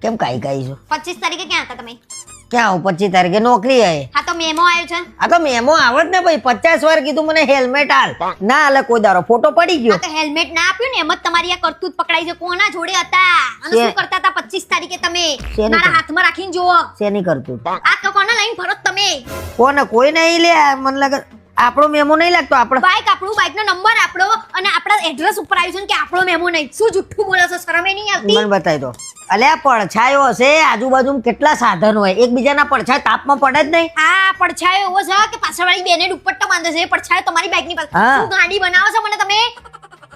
કેમ કાઈ કાઈ છો? 25 તારીખે ક્યાં હતા તમે? ક્યાં હું 25 તારીખે નોકરી હે. હા તો મેમો આવ્યો છે. આ તો મેમો આવત ને ભાઈ 50 વાર કીધું મને હેલ્મેટ હાલ ના હાલે કોઈ દારો ફોટો પડી ગયો. હા તો હેલ્મેટ ના આપ્યું ને એમ જ તમારી આ કરતૂત પકડાઈ છે. કોના જોડે હતા અને શું કરતા હતા 25 તારીખે તમે? મારા હાથમાં રાખીને જુઓ. શેની કરતું આ કોના લઈને ફરો તમે? કોને કોઈ નહીં લે મને લાગે આપણો મેમો નહીં લાગતો. આપણો બાઈક આપણું બાઈકનો નંબર આપણો અને આપણા એડ્રેસ ઉપર આવ્યું છે કે આપણો મેમો નહીં. શું જુઠ્ઠું બોલો છો? શરમે નહીં આવતી? મને બતાવી દો. અલ્યા પડછાયો હશે આજુબાજુ કેટલા સાધન હોય એકબીજાના પડછાય તાપમાં પડે જ નહીં. હા પડછાયો એવો છે કે પાછળવાળી બેને દુપટ્ટો બાંધે છે. એ પડછાયો તમારી બાઈકની પાસે. શું ગાડી બનાવો છો મને તમે?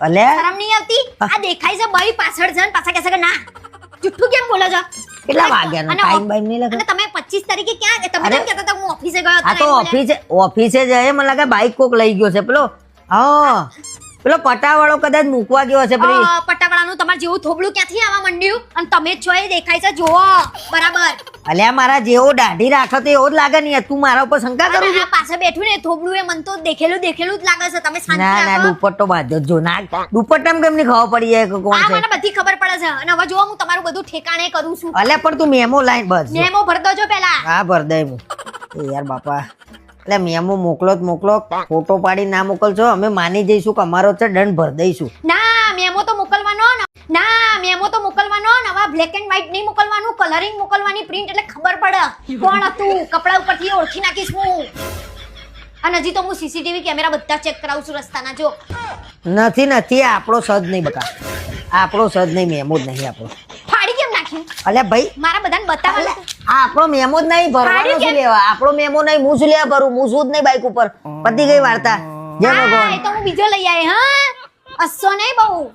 અલ્યા શરમ નહીં આવતી? આ દેખાય છે બાઈ પાછળ છે ને પાછા કહેશે કે ના. જુઠ્ઠું કેમ બોલો છો? કેટલા વાગ્યાનો ટાઈમ બાઈમ નહીં લાગે? અને તમે 25 તારીખે ક્યાં? તમે કેમ કહેતા હતા હું ઓફિસે ગયો હતો? આ તો ઓફિસે જાય મને લાગે બાઈક કોક લઈ ગયો છે પેલો. હા પેલો પટાવાળો કદાચ મૂકવા ગયો હશે પેલી પટાવાળાનું તમાર જેવું થોબડું ક્યાંથી આવવા માંડ્યું? અને તમે જ છો એ દેખાય છે જુઓ બરાબર. અલ્યા મારા જેવો દાઢી રાખો તો એવો જ લાગે નહીં. તું મારા ઉપર શંકા કરું આ પાસે બેઠું ને થોબડું એ મન તો દેખેલું જ લાગે છે. તમે શાંતિ ના ના રાખો. દુપટ્ટો બાંધો જો ના દુપટ્ટામાં કેમ ની ખબર પડી જાય કે કોણ આ છે? મને બધી ખબર પડે છે અને હવે જો હું તમારું બધું ઠેકાણે કરું છું. અલ્યા પણ તું મેમો લાઈન બસ મેમો ભર દો પેલા. હા ભર દે હું. એ યાર બાપા એટલે મેમો મોકલો જ મોકલો ફોટો પાડી ના મોકલશો અમે માની જઈશું કે અમારો છે દંડ ભર દઈશું. ના મેમો તો મોકલવાનો ના મેમો તો મોકલવાનો. નવા બ્લેક એન્ડ વ્હાઈટ નહીં મોકલવાનું. કલરિંગ મોકલવાની પ્રિન્ટ એટલે ખબર પડે કોણ હતું. કપડા ઉપરથી ઓળખી નાખીશ હું. અને હજી તો હું સીસીટીવી કેમેરા બધા ચેક કરાવું છું રસ્તાના. જો નથી નથી આપણો સદ નહીં બકા આપણો સદ નહીં મેમો જ નહીં આપણો. ફાડી કેમ નાખ્યું? અલ્યા ભાઈ મારા બધાને બતાવવાનું. આપણો મેમો જ નહીં ભરવાનો શું લેવા? આપણો મેમો નહીં હું શું લેવા ભરું? હું શું જ નહીં બાઈક ઉપર પતી ગઈ વાર્તા. જય ભગવાન. તો હું બીજો લઈ આવી. હા અસો નહીં બહુ